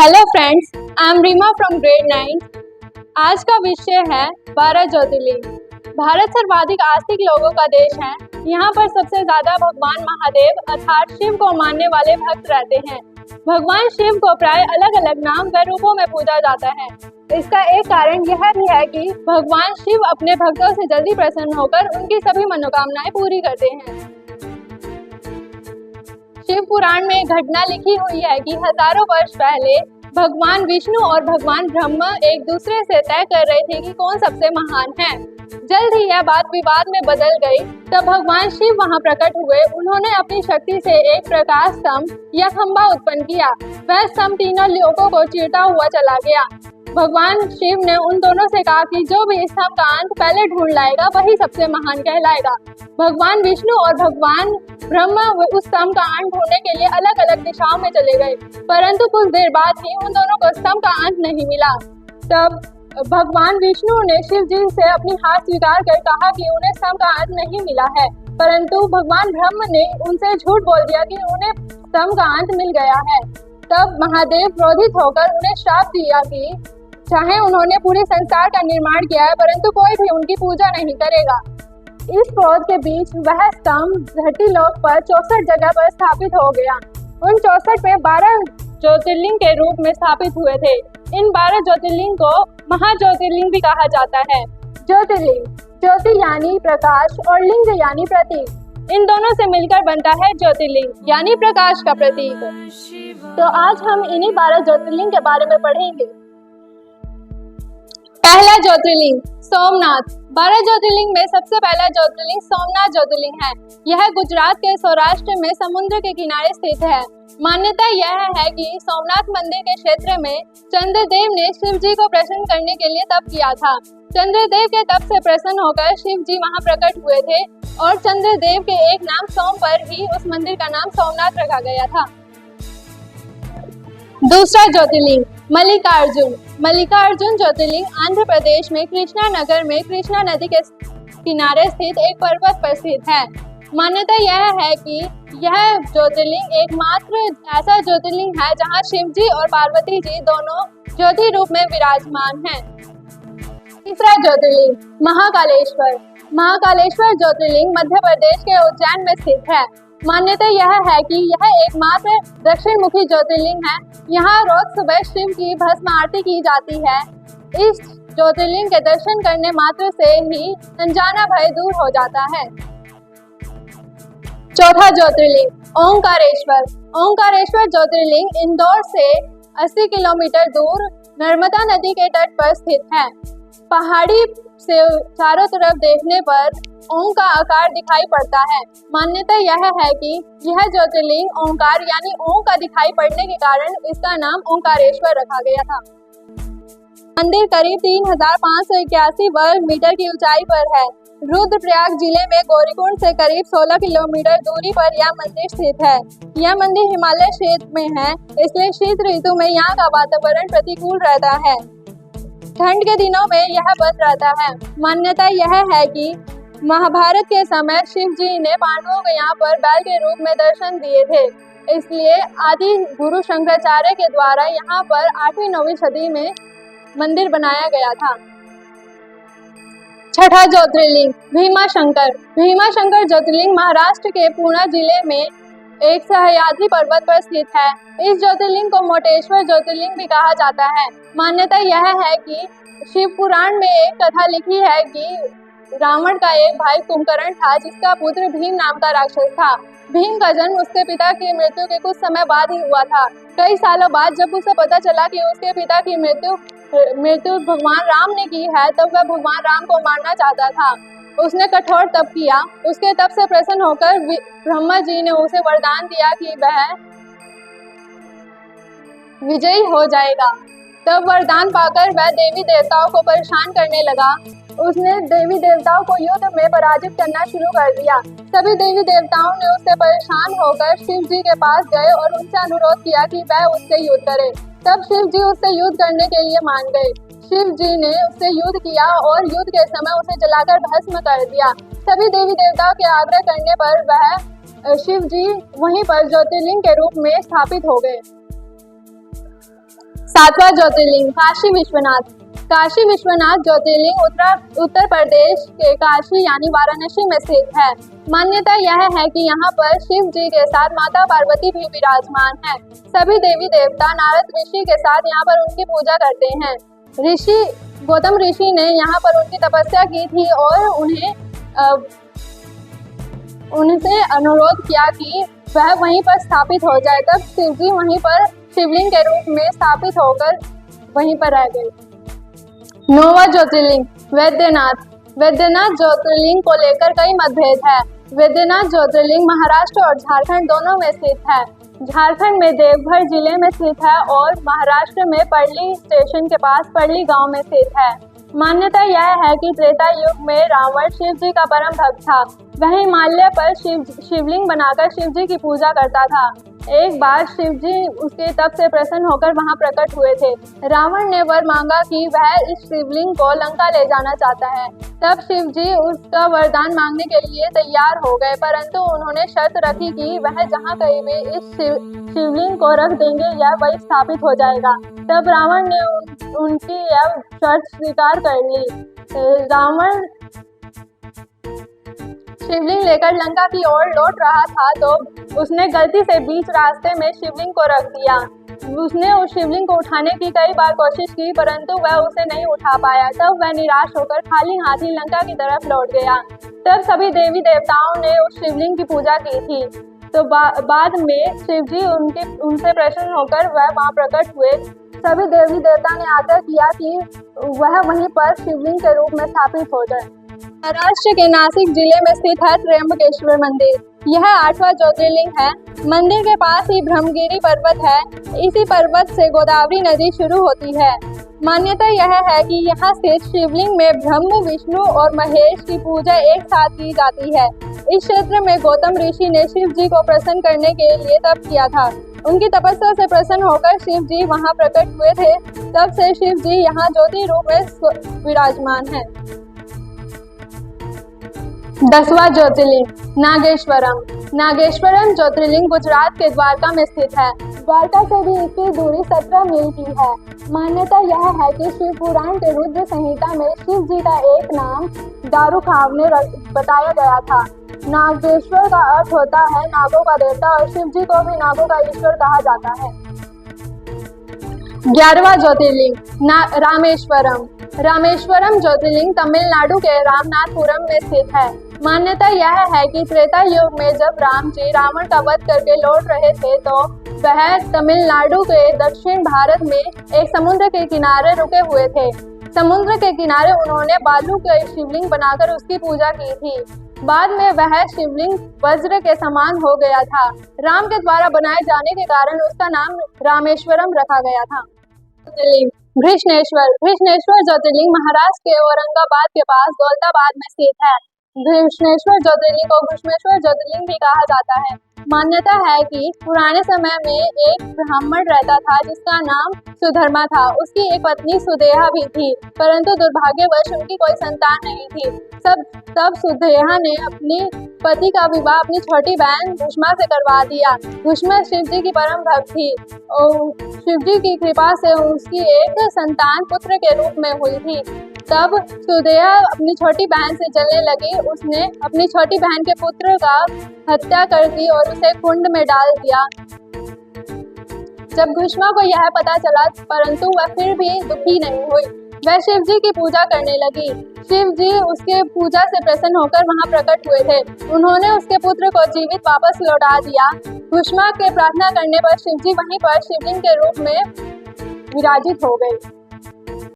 Hello friends, I am Reema from grade 9। आज का विषय है 12 ज्योतिर्लिंग। भारत सर्वाधिक आस्तिक लोगों का देश है। यहाँ पर सबसे ज्यादा भगवान महादेव अर्थात शिव को मानने वाले भक्त रहते हैं। भगवान शिव को प्राय अलग अलग नाम व रूपों में पूजा जाता है। इसका एक कारण यह भी है कि भगवान शिव अपने भक्तों से जल्दी प्रसन्न होकर उनकी सभी मनोकामनाएं पूरी करते हैं। शिव पुराण में एक घटना लिखी हुई है कि हजारों वर्ष पहले भगवान विष्णु और भगवान ब्रह्मा एक दूसरे से तय कर रहे थे कि कौन सबसे महान है। जल्द ही यह बात विवाद में बदल गई। तब भगवान शिव वहां प्रकट हुए। उन्होंने अपनी शक्ति से एक प्रकाश स्तंभ या खंभा उत्पन्न किया। वह स्तंभ तीनों लोगों को चीरता हुआ चला गया। भगवान शिव ने उन दोनों से कहा कि जो भी इस स्तंभ का अंत पहले ढूंढ लाएगा वही सबसे महान कहलाएगा। भगवान विष्णु और भगवान ब्रह्मा उस स्तंभ का अंत ढूंढने के लिए अलग अलग दिशाओं में चले गए, परंतु कुछ देर बाद ही उन दोनों को स्तंभ का अंत नहीं मिला। तब भगवान विष्णु ने शिव जी से अपनी हार स्वीकार कर कहा कि उन्हें स्तंभ का अंत नहीं मिला है, परंतु भगवान ब्रह्म ने उनसे झूठ बोल दिया कि उन्हें स्तंभ का अंत मिल गया है। तब महादेव क्रोधित होकर उन्हें श्राप दिया कि चाहे उन्होंने पूरे संसार का निर्माण किया है, परंतु कोई भी उनकी पूजा नहीं करेगा। इस क्रोध के बीच वह स्तंभ धरती लोक पर 64 जगह पर स्थापित हो गया। उन 64 में 12 ज्योतिर्लिंग के रूप में स्थापित हुए थे। इन 12 ज्योतिर्लिंग को महाज्योतिर्लिंग भी कहा जाता है। ज्योतिर्लिंग, ज्योति यानी प्रकाश और लिंग यानी प्रतीक, इन दोनों से मिलकर बनता है ज्योतिर्लिंग यानी प्रकाश का प्रतीक। तो आज हम इन्हीं 12 ज्योतिर्लिंग के बारे में पढ़ेंगे। पहला ज्योतिर्लिंग सोमनाथ। 12 ज्योतिर्लिंग में सबसे पहला ज्योतिर्लिंग सोमनाथ ज्योतिर्लिंग है। यह गुजरात के सौराष्ट्र में समुद्र के किनारे स्थित है। मान्यता यह है कि सोमनाथ मंदिर के क्षेत्र में चंद्रदेव ने शिव जी को प्रसन्न करने के लिए तप किया था। चंद्रदेव के तप से प्रसन्न होकर शिव जी वहां प्रकट हुए थे और चंद्रदेव के एक नाम सोम पर ही उस मंदिर का नाम सोमनाथ रखा गया था। दूसरा ज्योतिर्लिंग मल्लिकार्जुन। मल्लिकार्जुन ज्योतिर्लिंग आंध्र प्रदेश में कृष्णा नगर में कृष्णा नदी के किनारे स्थित एक पर्वत पर स्थित है। मान्यता यह है कि यह ज्योतिर्लिंग एकमात्र ऐसा ज्योतिर्लिंग है जहां शिव जी और पार्वती जी दोनों ज्योति रूप में विराजमान हैं। तीसरा ज्योतिर्लिंग महाकालेश्वर। महाकालेश्वर ज्योतिर्लिंग मध्य प्रदेश के उज्जैन में स्थित है। मान्यता यह है कि यह एकमात्र दक्षिण मुखी ज्योतिर्लिंग है। यहाँ रोज सुबह शिव की भस्म आरती की जाती है। इस ज्योतिर्लिंग के दर्शन करने मात्र से ही अनजाना भय दूर हो जाता है। चौथा ज्योतिर्लिंग ओंकारेश्वर। ओंकारेश्वर ज्योतिर्लिंग इंदौर से 80 किलोमीटर दूर नर्मदा नदी के तट पर स्थित है। पहाड़ी से चारों तरफ देखने पर ओम का आकार दिखाई पड़ता है। मान्यता यह है कि यह ज्योतिर्लिंग ओंकार यानी ओम का दिखाई पड़ने के कारण इसका नाम ओंकारेश्वर रखा गया था। मंदिर करीब 3581 वर्ग मीटर की ऊंचाई पर है। रुद्रप्रयाग जिले में गौरीकुंड से करीब 16 किलोमीटर दूरी पर यह मंदिर स्थित है। यह मंदिर हिमालय क्षेत्र में है, इसलिए शीत ऋतु में यहाँ का वातावरण प्रतिकूल रहता है। ठंड के दिनों में यह बंद रहता है। मान्यता यह है कि महाभारत के समय शिव जी ने पांडवों को यहाँ पर बैल के रूप में दर्शन दिए थे, इसलिए आदि गुरु शंकराचार्य के द्वारा यहाँ पर 8वीं-9वीं सदी में मंदिर बनाया गया था। छठा ज्योतिर्लिंग भीमाशंकर। भीमाशंकर ज्योतिर्लिंग महाराष्ट्र के पुणे जिले में एक सह्याद्री पर्वत पर स्थित है। इस ज्योतिर्लिंग को मोटेश्वर ज्योतिर्लिंग भी कहा जाता है। मान्यता यह है कि शिव पुराण में एक कथा लिखी है कि रावण का एक भाई कुंभकर्ण था, जिसका पुत्र भीम नाम का राक्षस था। भीम का जन्म उसके पिता की मृत्यु के कुछ समय बाद ही हुआ था। कई सालों बाद जब उसे पता चला कि उसके पिता की मृत्यु भगवान राम ने की है, तब वह भगवान राम को मारना चाहता था। उसने कठोर तप किया। उसके तप से प्रसन्न होकर ब्रह्मा जी ने उसे वरदान दिया कि वह विजयी हो जाएगा। तब वरदान पाकर वह देवी देवताओं को परेशान करने लगा। उसने देवी देवताओं को युद्ध में पराजित करना शुरू कर दिया। सभी देवी देवताओं ने उससे परेशान होकर शिव जी के पास गए और उनसे अनुरोध किया कि वह उससे युद्ध करे। तब शिव जी उससे युद्ध करने के लिए मान गए। शिव जी ने उससे युद्ध किया और युद्ध के समय उसे जलाकर भस्म कर दिया। सभी देवी देवताओं के आग्रह करने पर वह शिव जी वहीं पर ज्योतिर्लिंग के रूप में स्थापित हो गए। सातवां ज्योतिर्लिंग काशी विश्वनाथ। काशी विश्वनाथ ज्योतिर्लिंग उत्तर प्रदेश के काशी यानी वाराणसी में स्थित है। मान्यता यह है कि यहाँ पर शिव जी के साथ माता पार्वती भी विराजमान है। सभी देवी देवता नारद ऋषि के साथ यहाँ पर उनकी पूजा करते हैं। ऋषि गौतम ऋषि ने यहाँ पर उनकी तपस्या की थी और उनसे अनुरोध किया कि वह वहीं पर स्थापित हो जाए। तब शिव जी वहीं पर शिवलिंग के रूप में स्थापित होकर वहीं पर रह गए। नौवां ज्योतिर्लिंग वैद्यनाथ। वैद्यनाथ ज्योतिर्लिंग को लेकर कई मतभेद है। वैद्यनाथ ज्योतिर्लिंग महाराष्ट्र और झारखंड दोनों में स्थित है। झारखंड में देवघर जिले में स्थित है और महाराष्ट्र में पर्ली स्टेशन के पास पर्ली गांव में स्थित है। मान्यता यह है कि त्रेता युग में रावण शिव जी का परम भक्त था। वह हिमालय पर शिवलिंग बनाकर शिव जी की पूजा करता था। एक बार शिव जी उसके तप से प्रसन्न होकर वहां प्रकट हुए थे। रावण ने वर मांगा कि वह इस शिवलिंग को लंका ले जाना चाहता है। तब शिव जी उसका वरदान मांगने के लिए तैयार हो गए, परंतु उन्होंने शर्त रखी कि वह जहाँ कहीं भी इस शिवलिंग को रख देंगे यह वही स्थापित हो जाएगा। तब रावण ने उनकी यह शर्त स्वीकार कर ली। रावण शिवलिंग लेकर लंका की ओर लौट रहा था तो उसने गलती से बीच रास्ते में शिवलिंग को रख दिया। उसने उस शिवलिंग को उठाने की कई बार कोशिश की, परंतु वह उसे नहीं उठा पाया। तब वह निराश होकर खाली हाथ ही लंका की तरफ लौट गया। तब सभी देवी देवताओं ने उस शिवलिंग की पूजा की थी। तो बाद में शिव जी उनसे प्रसन्न होकर वह वहां प्रकट हुए। सभी देवी देवता ने आग्रह किया कि वह वहीं पर शिवलिंग के रूप में स्थापित हो जाए। महाराष्ट्र के नासिक जिले में स्थित है त्र्यंबकेश्वर मंदिर। यह 8वां ज्योतिर्लिंग है। मंदिर के पास ही ब्रह्मगिरी पर्वत है। इसी पर्वत से गोदावरी नदी शुरू होती है। मान्यता यह है कि यहाँ स्थित शिवलिंग में ब्रह्म, विष्णु और महेश की पूजा एक साथ की जाती है। इस क्षेत्र में गौतम ऋषि ने शिव जी को प्रसन्न करने के लिए तप किया था। उनकी तपस्या से प्रसन्न होकर शिव जी वहां प्रकट हुए थे। तब से शिव जी यहाँ ज्योति रूप में विराजमान है। 10वां ज्योतिर्लिंग नागेश्वरम। नागेश्वरम ज्योतिर्लिंग गुजरात के द्वारका में स्थित है। द्वारका से भी इसकी दूरी 17 मील की है। मान्यता यह है कि शिव पुराण के रुद्र संहिता में शिव जी का एक नाम दारुखावने बताया गया था। नागेश्वर का अर्थ होता है नागों का देवता और शिव जी को भी नागों का ईश्वर कहा जाता है। 11वां ज्योतिर्लिंग रामेश्वरम। रामेश्वरम ज्योतिर्लिंग तमिलनाडु के रामनाथपुरम में स्थित है। मान्यता यह है कि त्रेता युग में जब राम जी रावण का वध करके लौट रहे थे तो वह तमिलनाडु के दक्षिण भारत में एक समुद्र के किनारे रुके हुए थे। समुद्र के किनारे उन्होंने बालू के शिवलिंग बनाकर उसकी पूजा की थी। बाद में वह शिवलिंग वज्र के समान हो गया था। राम के द्वारा बनाए जाने के कारण उसका नाम रामेश्वरम रखा गया था। घृष्णेश्वर ज्योतिर्लिंग महाराष्ट्र के औरंगाबाद के पास दौलताबाद में स्थित है। घृष्णेश्वर ज्योतिर्लिंग को घृष्णेश्वर ज्योतिर्लिंग भी कहा जाता है। मान्यता है कि पुराने समय में एक ब्राह्मण रहता था जिसका नाम सुधर्मा था। उसकी एक पत्नी सुदेहा भी थी, परंतु दुर्भाग्यवश उनकी कोई संतान नहीं थी। तब सुदेहा ने अपनी पति का विवाह अपनी छोटी बहन घुष्मा से करवा दिया। घुष्मा शिव जी की परम भक्त थी और शिव जी की कृपा से उसकी एक संतान पुत्र के रूप में हुई थी। तब सुदेहा अपनी छोटी बहन से जलने लगी। उसने अपनी छोटी बहन के पुत्र का हत्या कर दी और उसे कुंड में डाल दिया। जब घुष्मा को यह पता चला, परंतु वह फिर भी दुखी नहीं हुई। वह शिव जी की पूजा करने लगी। शिव जी उसके पूजा से प्रसन्न होकर वहां प्रकट हुए थे। उन्होंने उसके पुत्र को जीवित वापस लौटा दिया। घुष्मा के प्रार्थना करने पर शिव जी वहीं पर शिवलिंग के रूप में विराजित हो गए।